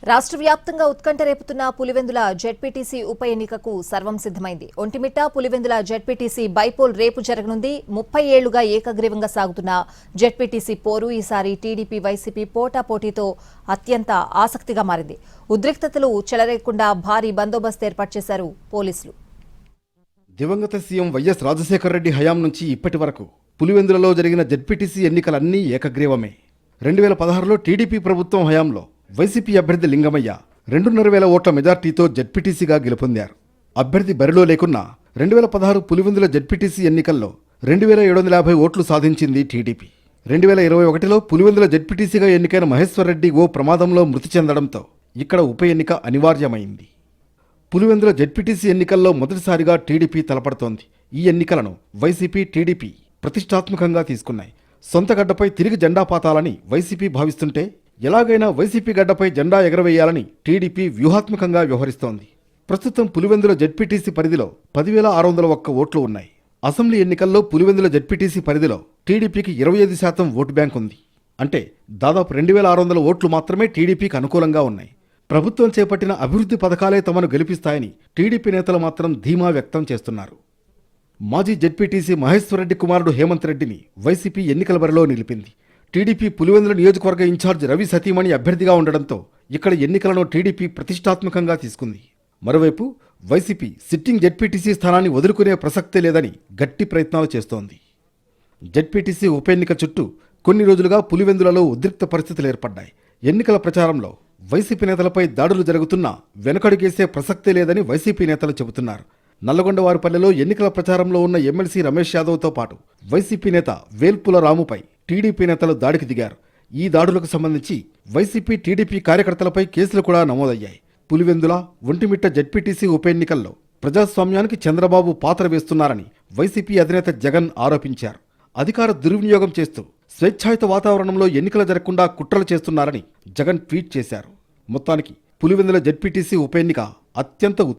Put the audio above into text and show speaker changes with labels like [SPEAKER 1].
[SPEAKER 1] రాష్ట్ర వ్యాప్తంగా ఉత్కంఠ రేపుతున్న పులివెందుల జెడ్పీటీసీ ఉప ఎన్నికకు సర్వం సిద్దమైంది. ఒంటిమిట్ట పులివెందుల జెడ్పీటీసీ బైపోల్ రేపు జరగనుంది. 30 ఏళ్లుగా ఏకగ్రీవంగా సాగుతున్న జెడ్పీటీసీ పోరు ఈసారి టీడీపీ వైసీపీ పోటాపోటీతో అత్యంత ఆసక్తిగా మారింది. ఉద్రిక్తతలు చెలరేగకుండా భారీ బందోబస్తు ఏర్పాటు చేశారు పోలీసులు.
[SPEAKER 2] దివంగత సీఎం వైఎస్ రాజశేఖర రెడ్డి హయాం నుంచి ఇప్పటి వరకు పులివెందులలో జరిగిన జెడ్పీటీసీ ఎన్నికలన్నీ ఏకగ్రీవమే. 2016లో టీడీపీ ప్రభుత్వం హయాంలో వైసీపీ అభ్యర్థి లింగమయ్య 2,500 ఓట్ల మెజార్టీతో జెడ్పీటీసీగా గెలుపొందారు. అభ్యర్థి బరిలో లేకున్నా 2016 పులివెందుల జెడ్పీటీసీ ఎన్నికల్లో 2,750 ఓట్లు సాధించింది టీడీపీ. 2021లో పులివెందుల జెడ్పీటీసీగా ఎన్నికైన మహేశ్వర్ రెడ్డి ఓ ప్రమాదంలో మృతి చెందడంతో ఇక్కడ ఉప ఎన్నిక అనివార్యమైంది. పులివెందుల జెడ్పీటీసీ ఎన్నికల్లో మొదటిసారిగా టీడీపీ తలపడుతోంది. ఈ ఎన్నికలను వైసీపీ, టీడీపీ ప్రతిష్టాత్మకంగా తీసుకున్నాయి. సొంత గడ్డపై తిరిగి జెండా పాతాలని వైసీపీ భావిస్తుంటే ఎలాగైనా వైసీపీ గడ్డపై జెండా ఎగరవేయాలని టీడీపీ వ్యూహాత్మకంగా వ్యవహరిస్తోంది. ప్రస్తుతం పులివెందుల జెడ్పీటీసీ పరిధిలో 10,601 ఓట్లు ఉన్నాయి. అసెంబ్లీ ఎన్నికల్లో పులివెందుల జెడ్పీటీసీ పరిధిలో టీడీపీకి 25% ఓటు బ్యాంక్ ఉంది. అంటే దాదాపు 2,600 ఓట్లు మాత్రమే టీడీపీకి అనుకూలంగా ఉన్నాయి. ప్రభుత్వం చేపట్టిన అభివృద్ధి పథకాలే తమను గెలిపిస్తాయని టీడీపీ నేతలు మాత్రం ధీమా వ్యక్తం చేస్తున్నారు. మాజీ జెడ్పీటీసీ మహేశ్వర్ రెడ్డి కుమారుడు హేమంత్ రెడ్డిని వైసీపీ ఎన్నికల బరిలో నిలిపింది. టీడీపీ పులివెందుల నియోజకవర్గ ఇన్ఛార్జ్ రవి సతీమణి అభ్యర్థిగా ఉండడంతో ఇక్కడ ఎన్నికలను టీడీపీ ప్రతిష్టాత్మకంగా తీసుకుంది. మరోవైపు వైసీపీ సిట్టింగ్ జెడ్పీటీసీ స్థానాన్ని వదులుకునే ప్రసక్తే లేదని గట్టి ప్రయత్నాలు చేస్తోంది. జెడ్పీటీసీ ఉప ఎన్నిక చుట్టూ కొన్ని రోజులుగా పులివెందులలో ఉద్రిక్త పరిస్థితులు ఏర్పడ్డాయి. ఎన్నికల ప్రచారంలో వైసీపీ నేతలపై దాడులు జరుగుతున్నా వెనకడుగేసే ప్రసక్తే లేదని వైసీపీ నేతలు చెబుతున్నారు. నల్లగొండవారిపల్లెలో ఎన్నికల ప్రచారంలో ఉన్న ఎమ్మెల్సీ రమేష్ యాదవ్తో పాటు వైసీపీ నేత వేల్పుల రాముపై టీడీపీ నేతలు దాడికి దిగారు. ఈ దాడులకు సంబంధించి వైసీపీ, టీడీపీ కార్యకర్తలపై కేసులు కూడా నమోదయ్యాయి. పులివెందుల, ఒంటిమిట్ట జెడ్పీటీసీ ఉప ఎన్నికల్లో ప్రజాస్వామ్యానికి చంద్రబాబు పాత్ర వేస్తున్నారని వైసీపీ అధినేత జగన్ ఆరోపించారు. అధికార దుర్వినియోగం చేస్తూ స్వేచ్ఛాయుత వాతావరణంలో ఎన్నికలు జరగకుండా కుట్రలు చేస్తున్నారని జగన్ ట్వీట్ చేశారు. మొత్తానికి పులివెందుల జెడ్పీటీసీ ఉప ఎన్నిక అత్యంత